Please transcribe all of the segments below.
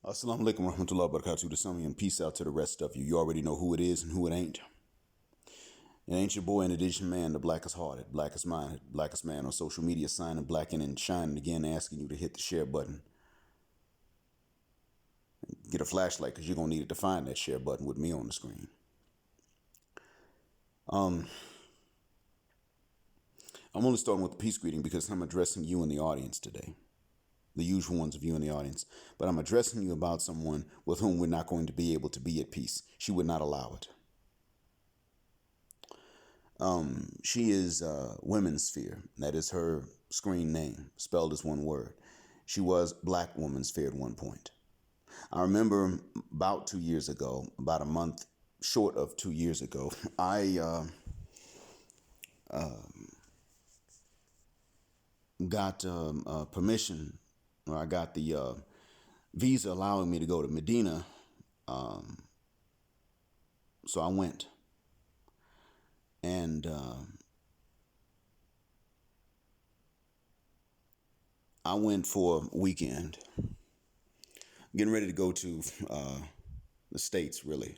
Assalamu alaikum warahmatullahi wabarakatuh to some of you and peace out to the rest of you. You already know who it is and who it ain't. It ain't your boy and edition man, the blackest hearted, blackest minded, blackest man on social media, signing, blacking, and shining again, asking you to hit the share button. Get a flashlight because you're going to need it to find that share button with me on the screen. I'm only starting with the peace greeting because I'm addressing you in the audience today. The usual ones of you in the audience. But I'm addressing you about someone with whom we're not going to be able to be at peace. She would not allow it. She is Womensphere. That is her screen name, spelled as one word. She was Black Womensphere at one point. I remember about 2 years ago, about a month short of 2 years ago, I got permission, or I got the visa allowing me to go to Medina. So I went. And I went for a weekend, getting ready to go to the States, really.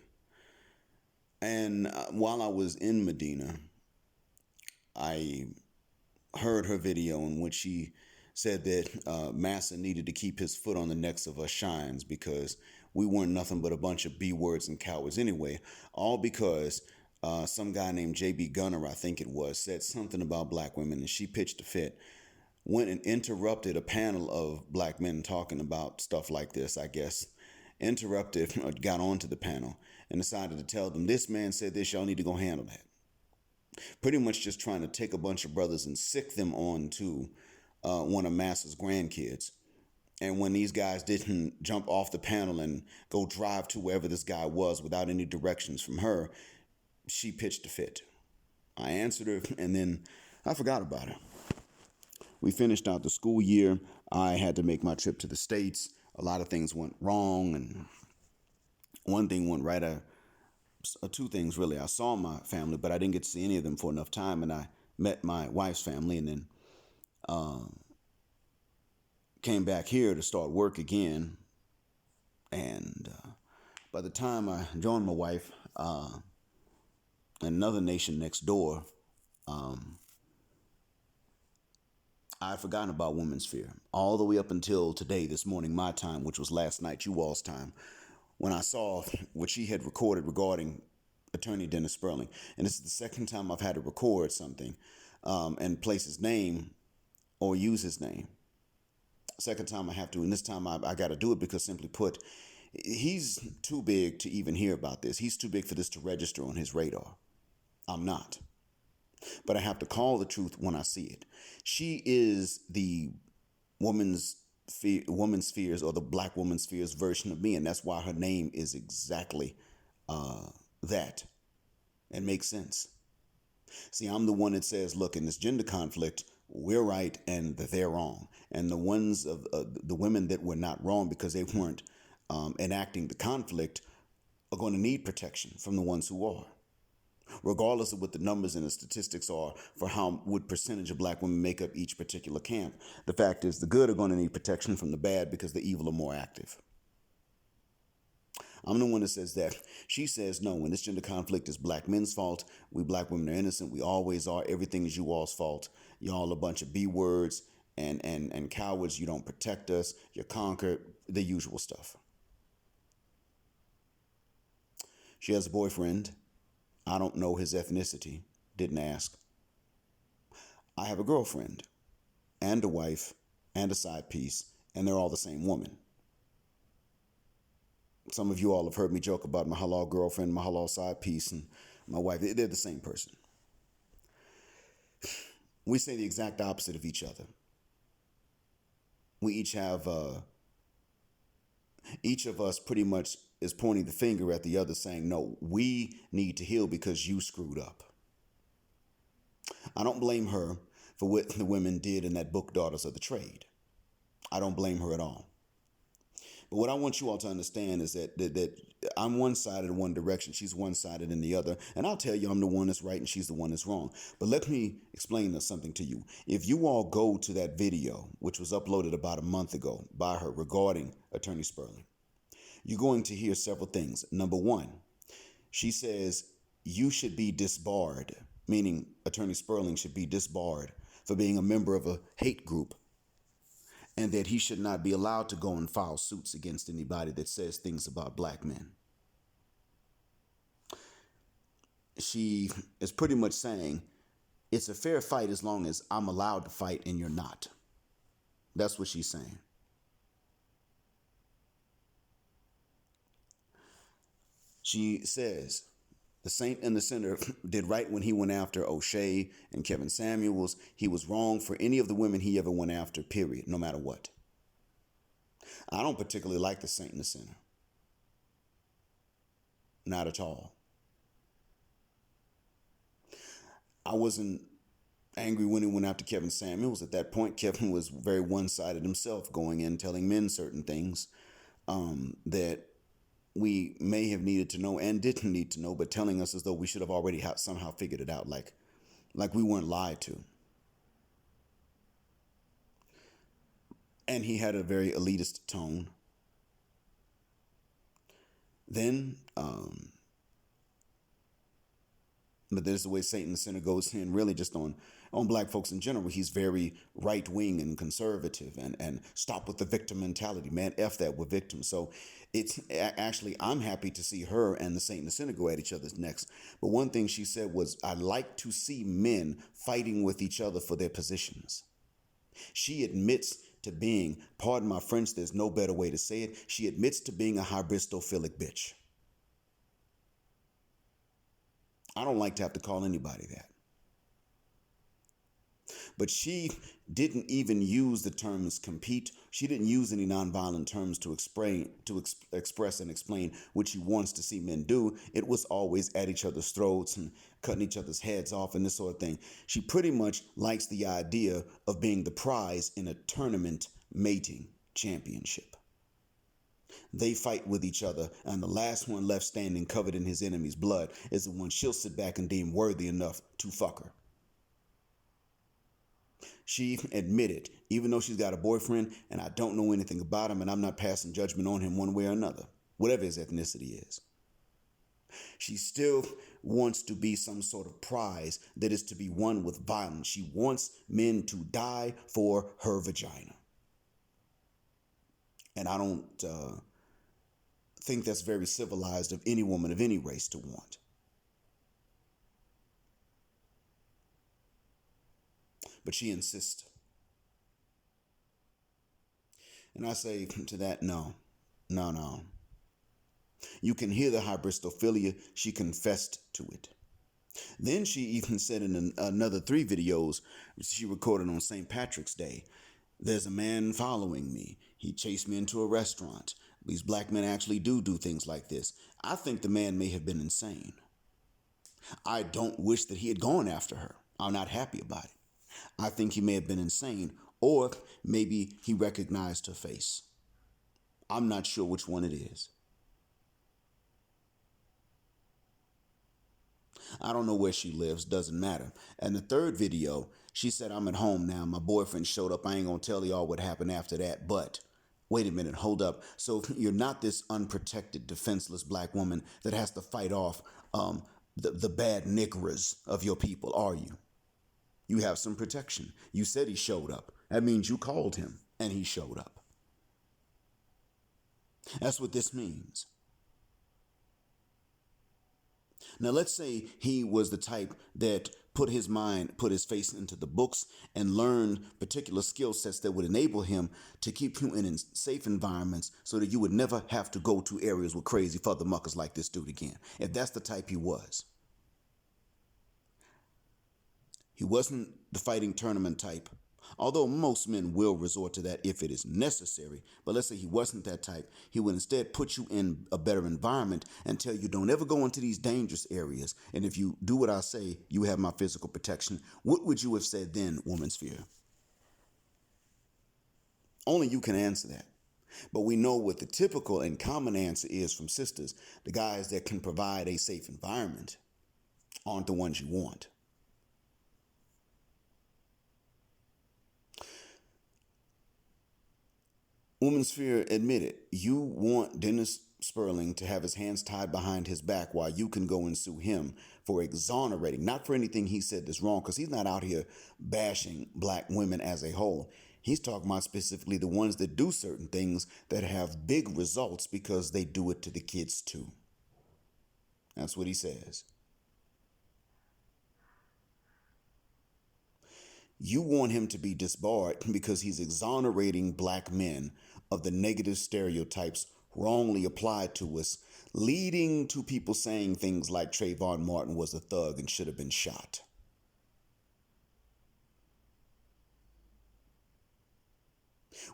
And while I was in Medina, I heard her video in which she said that Massa needed to keep his foot on the necks of us shines because we weren't nothing but a bunch of B words and cowards anyway, all because some guy named J.B. Gunner, I think it was, said something about black women, and she pitched a fit, went and interrupted a panel of black men talking about stuff like this, I guess, interrupted, got onto the panel, and decided to tell them, this man said this, y'all need to go handle that. Pretty much just trying to take a bunch of brothers and sick them on to one of Massa's grandkids. And when these guys didn't jump off the panel and go drive to wherever this guy was without any directions from her, she pitched a fit. I answered her, and then I forgot about her. We finished out the school year. I had to make my trip to the States. A lot of things went wrong, and one thing went right. Two things, really. I saw my family, but I didn't get to see any of them for enough time, and I met my wife's family, and then came back here to start work again. And by the time I joined my wife, another nation next door, I had forgotten about Womensphere all the way up until today, this morning, my time, which was last night, you all's time, when I saw what she had recorded regarding Attorney Dennis Spurling. And this is the second time I've had to record something and place his name or use his name. Second time I have to, and this time I got to do it because, simply put, he's too big to even hear about this. He's too big for this to register on his radar. I'm not. But I have to call the truth when I see it. She is the Womensphere's or the Black Womensphere's version of me, and that's why her name is exactly that. It makes sense. See, I'm the one that says, look, in this gender conflict, we're right and they're wrong. And the ones of the women that were not wrong because they weren't enacting the conflict are going to need protection from the ones who are. Regardless of what the numbers and the statistics are for what percentage of black women make up each particular camp, the fact is the good are going to need protection from the bad because the evil are more active. I'm the one that says that. She says, no, when this gender conflict is black men's fault, we black women are innocent. We always are. Everything is you all's fault. Y'all a bunch of B words and cowards. You don't protect us. You're conquered. The usual stuff. She has a boyfriend. I don't know his ethnicity. Didn't ask. I have a girlfriend and a wife and a side piece, and they're all the same woman. Some of you all have heard me joke about my halal girlfriend, my halal side piece, and my wife. They're the same person. We say the exact opposite of each other. We each have, each of us pretty much is pointing the finger at the other saying, no, we need to heal because you screwed up. I don't blame her for what the women did in that book, Daughters of the Trade. I don't blame her at all. But what I want you all to understand is that I'm one-sided in one direction. She's one-sided in the other. And I'll tell you I'm the one that's right and she's the one that's wrong. But let me explain something to you. If you all go to that video, which was uploaded about a month ago by her regarding Attorney Spurling, you're going to hear several things. Number one, she says you should be disbarred, meaning Attorney Spurling should be disbarred for being a member of a hate group, and that he should not be allowed to go and file suits against anybody that says things about black men. She is pretty much saying it's a fair fight as long as I'm allowed to fight and you're not. That's what she's saying. She says the saint and the sinner did right when he went after O'Shea and Kevin Samuels. He was wrong for any of the women he ever went after, period, no matter what. I don't particularly like the saint and the sinner. Not at all. I wasn't angry when he went after Kevin Samuels. At that point, Kevin was very one-sided himself, going in telling men certain things that we may have needed to know and didn't need to know, but telling us as though we should have already somehow figured it out, like we weren't lied to. And he had a very elitist tone. Then, but there's the way Satan the Sinner goes in really just on black folks in general. He's very right-wing and conservative and stop with the victim mentality. Man, F that, we're victims. So it's actually, I'm happy to see her and the Satan the Sinner go at each other's necks. But one thing she said was, I like to see men fighting with each other for their positions. She admits to being, pardon my French, there's no better way to say it, she admits to being a hybristophilic bitch. I don't like to have to call anybody that. But she didn't even use the terms compete. She didn't use any nonviolent terms to express and explain what she wants to see men do. It was always at each other's throats and cutting each other's heads off and this sort of thing. She pretty much likes the idea of being the prize in a tournament mating championship. They fight with each other, and the last one left standing covered in his enemy's blood is the one she'll sit back and deem worthy enough to fuck her. She admitted, even though she's got a boyfriend and I don't know anything about him and I'm not passing judgment on him one way or another, whatever his ethnicity is, she still wants to be some sort of prize that is to be won with violence. She wants men to die for her vagina. And I don't think that's very civilized of any woman of any race to want. But she insists. And I say to that, no. You can hear the hybristophilia. She confessed to it. Then she even said in another 3 videos she recorded on St. Patrick's Day, there's a man following me. He chased me into a restaurant. These black men actually do things like this. I think the man may have been insane. I don't wish that he had gone after her. I'm not happy about it. I think he may have been insane, or maybe he recognized her face. I'm not sure which one it is. I don't know where she lives, doesn't matter. And the 3rd video, she said, I'm at home now. My boyfriend showed up. I ain't gonna tell y'all what happened after that, but wait a minute, hold up. So you're not this unprotected, defenseless black woman that has to fight off the bad niggers of your people, are you? You have some protection. You said he showed up. That means you called him and he showed up. That's what this means. Now, let's say he was the type that put his face into the books and learned particular skill sets that would enable him to keep you in safe environments so that you would never have to go to areas with crazy fathermuckers like this dude again. If that's the type he was. He wasn't the fighting tournament type, although most men will resort to that if it is necessary. But let's say he wasn't that type. He would instead put you in a better environment and tell you don't ever go into these dangerous areas. And if you do what I say, you have my physical protection. What would you have said then, Womensphere? Only you can answer that. But we know what the typical and common answer is from sisters. The guys that can provide a safe environment aren't the ones you want. Womensphere admitted, you want Dennis Spurling to have his hands tied behind his back while you can go and sue him for exonerating, not for anything he said that's wrong, because he's not out here bashing black women as a whole. He's talking about specifically the ones that do certain things that have big results because they do it to the kids too. That's what he says. You want him to be disbarred because he's exonerating black men of the negative stereotypes wrongly applied to us, leading to people saying things like Trayvon Martin was a thug and should have been shot.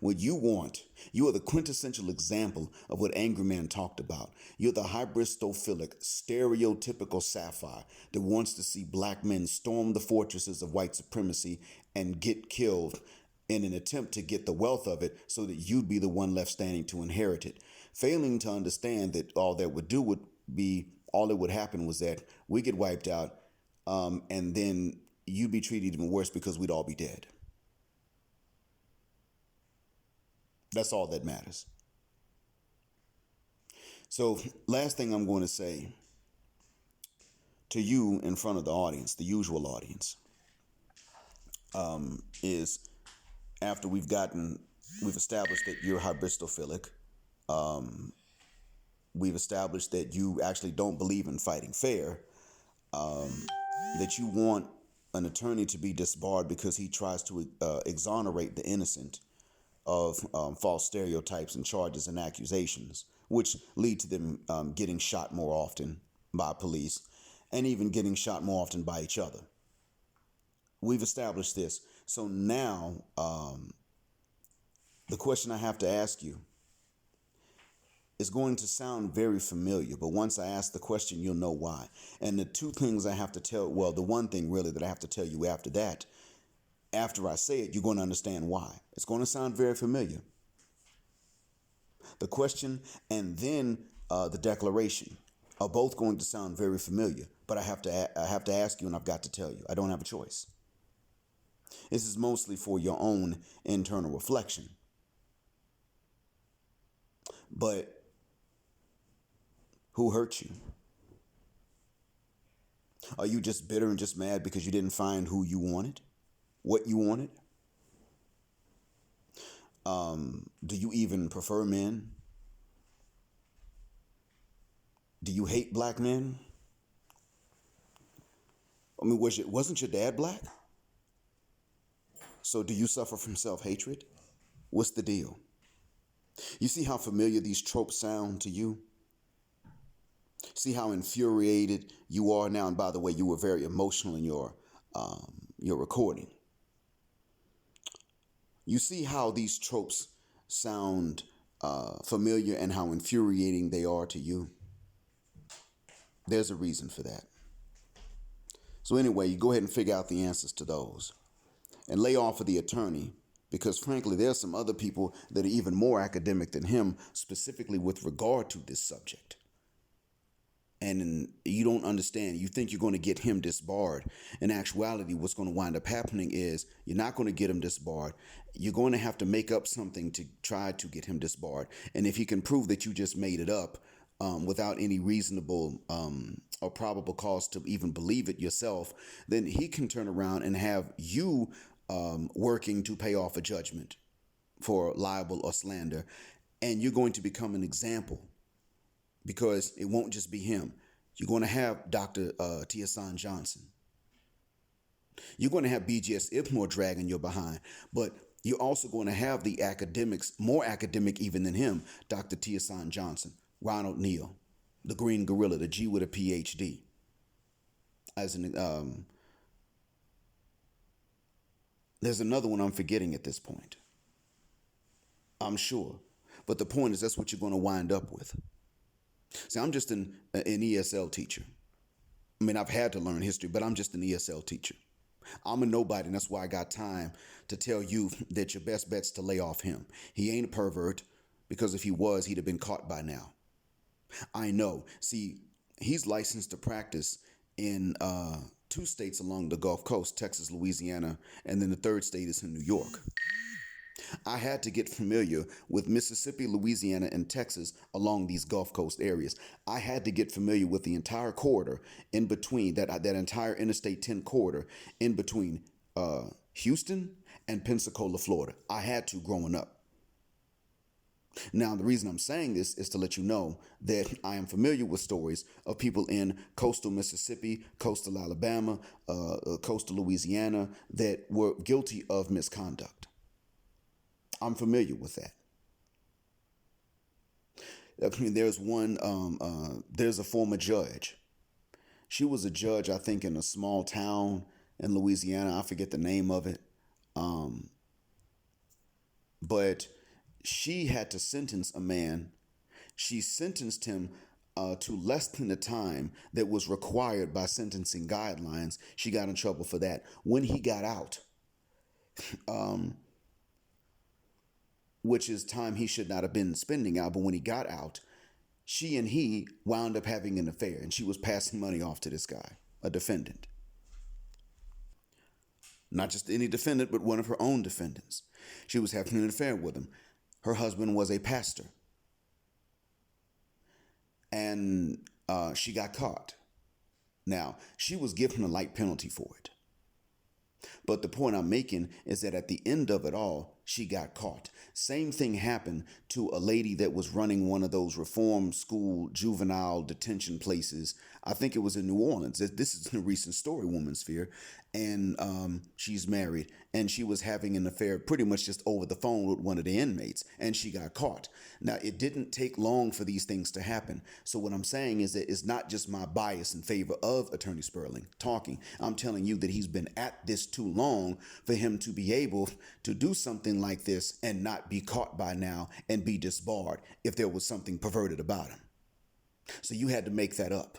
What you want, you are the quintessential example of what Angry Man talked about. You're the hybristophilic, stereotypical sapphire that wants to see black men storm the fortresses of white supremacy and get killed in an attempt to get the wealth of it so that you'd be the one left standing to inherit it. Failing to understand that all that would do would be, all that would happen was that we get wiped out, and then you'd be treated even worse because we'd all be dead. That's all that matters. So, last thing I'm going to say to you in front of the audience, the usual audience, is after we've established that you're hybristophilic, we've established that you actually don't believe in fighting fair, that you want an attorney to be disbarred because he tries to exonerate the innocent of false stereotypes and charges and accusations, which lead to them getting shot more often by police and even getting shot more often by each other. We've established this. So now the question I have to ask you is going to sound very familiar, but once I ask the question, you'll know why. And the two things I have to tell, well, the one thing really that I have to tell you after that, after I say it, you're going to understand why. It's going to sound very familiar. The question and then the declaration are both going to sound very familiar, but I have to ask you, and I've got to tell you. I don't have a choice. This is mostly for your own internal reflection. But who hurt you? Are you just bitter and just mad because you didn't find who you wanted? What you wanted? Do you even prefer men? Do you hate black men? I mean, wasn't your dad black? So do you suffer from self-hatred? What's the deal? You see how familiar these tropes sound to you? See how infuriated you are now? And by the way, you were very emotional in your recording. You see how these tropes sound familiar and how infuriating they are to you? There's a reason for that. So anyway, you go ahead and figure out the answers to those and lay off of the attorney, because frankly, there's some other people that are even more academic than him, specifically with regard to this subject. And you don't understand. You think you're going to get him disbarred. In actuality, what's going to wind up happening is you're not going to get him disbarred. You're going to have to make up something to try to get him disbarred. And if he can prove that you just made it up without any reasonable or probable cause to even believe it yourself, then he can turn around and have you working to pay off a judgment for libel or slander. And you're going to become an example. Because it won't just be him. You're going to have Dr. Tiasan Johnson. You're going to have BGS Ipmore dragging your behind. But you're also going to have the academics, more academic even than him, Dr. Tiasan Johnson, Ronald Neal, the Green Gorilla, the G with a PhD. There's another one I'm forgetting at this point. I'm sure. But the point is that's what you're going to wind up with. See, I'm just an ESL teacher. I mean, I've had to learn history, but I'm just an ESL teacher. I'm a nobody, and that's why I got time to tell you that your best bet's to lay off him. He ain't a pervert, because if he was, he'd have been caught by now. I know. See, he's licensed to practice in 2 states along the Gulf Coast, Texas, Louisiana, and then the 3rd state is in New York. I had to get familiar with Mississippi, Louisiana, and Texas along these Gulf Coast areas. I had to get familiar with the entire corridor in between that entire Interstate 10 corridor in between Houston and Pensacola, Florida. I had to growing up. Now, the reason I'm saying this is to let you know that I am familiar with stories of people in coastal Mississippi, coastal Alabama, coastal Louisiana that were guilty of misconduct. I'm familiar with that. I mean, there's a former judge. She was a judge, I think, in a small town in Louisiana. I forget the name of it. But she had to sentence a man. She sentenced him to less than the time that was required by sentencing guidelines. She got in trouble for that. When he got out, which is time he should not have been spending out, but when he got out, she and he wound up having an affair, and she was passing money off to this guy, a defendant. Not just any defendant, but one of her own defendants. She was having an affair with him. Her husband was a pastor. And she got caught. Now, she was given a light penalty for it. But the point I'm making is that at the end of it all, she got caught. Same thing happened to a lady that was running one of those reform school juvenile detention places. I think it was in New Orleans. This is a recent story, Womensphere. And she's married, and she was having an affair pretty much just over the phone with one of the inmates, and she got caught. Now, it didn't take long for these things to happen. So what I'm saying is that it's not just my bias in favor of Attorney Spurling talking. I'm telling you that he's been at this too long for him to be able to do something like this and not be caught by now and be disbarred if there was something perverted about him. So you had to make that up.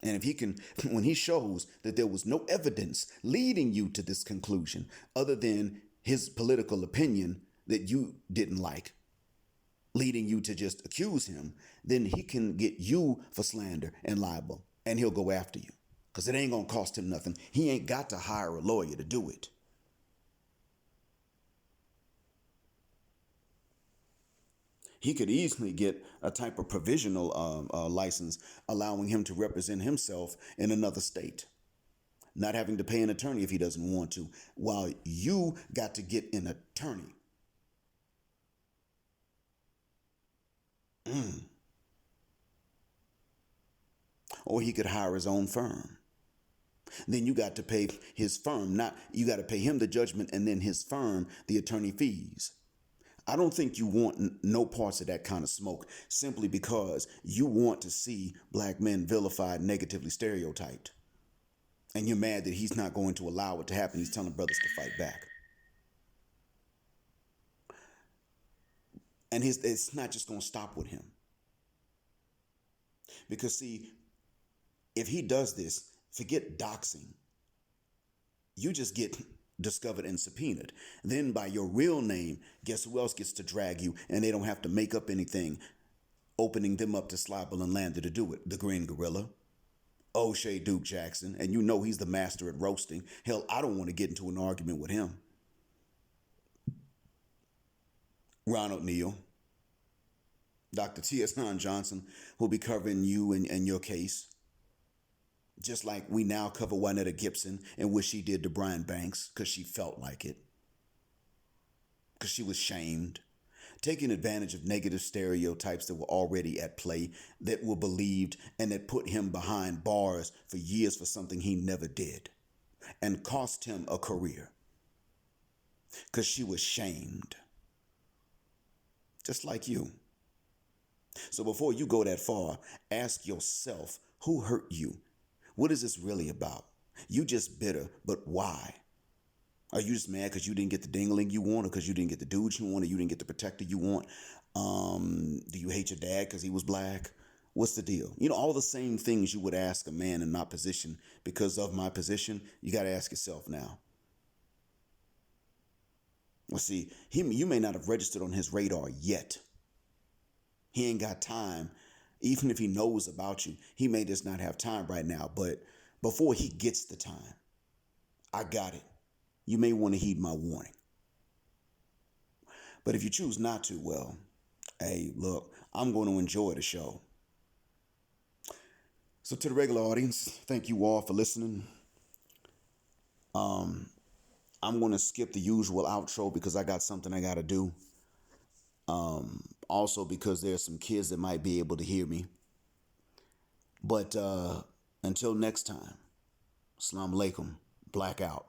And if he can, when he shows that there was no evidence leading you to this conclusion other than his political opinion that you didn't like, leading you to just accuse him, then he can get you for slander and libel, and he'll go after you because it ain't going to cost him nothing. He ain't got to hire a lawyer to do it. He could easily get a type of provisional license allowing him to represent himself in another state, not having to pay an attorney if he doesn't want to, while you got to get an attorney. Or he could hire his own firm. Then you got to pay his firm, you got to pay him the judgment and then his firm the attorney fees. I don't think you want no parts of that kind of smoke simply because you want to see black men vilified, negatively stereotyped. And you're mad that he's not going to allow it to happen. He's telling brothers to fight back. And it's not just going to stop with him. Because, see, if he does this, forget doxing. You just get discovered and subpoenaed. Then by your real name, guess who else gets to drag you, and they don't have to make up anything, opening them up to Slibel and Lander to do it. The Green Gorilla, O'Shea Duke Jackson, and you know he's the master at roasting. Hell, I don't want to get into an argument with him. Ronald Neal, Dr. T.S. Hahn Johnson will be covering you and your case. Just like we now cover Juanetta Gibson and what she did to Brian Banks because she felt like it. Because she was shamed. Taking advantage of negative stereotypes that were already at play, that were believed, and that put him behind bars for years for something he never did. And cost him a career. Because she was shamed. Just like you. So before you go that far, ask yourself, who hurt you? What is this really about? You just bitter, but why? Are you just mad because you didn't get the dingling you want, or because you didn't get the dude you want, or you didn't get the protector you want? Do you hate your dad because he was black? What's the deal? You know, all the same things you would ask a man in my position because of my position, you got to ask yourself now. Well, see, you may not have registered on his radar yet. He ain't got time. Even if he knows about you, he may just not have time right now. But before he gets the time, I got it. you may want to heed my warning. But if you choose not to, well, hey, look, I'm going to enjoy the show. So to the regular audience, thank you all for listening. I'm going to skip the usual outro because I got something I got to do. Also because there's some kids that might be able to hear me. But until next time, Assalamu alaikum, black out.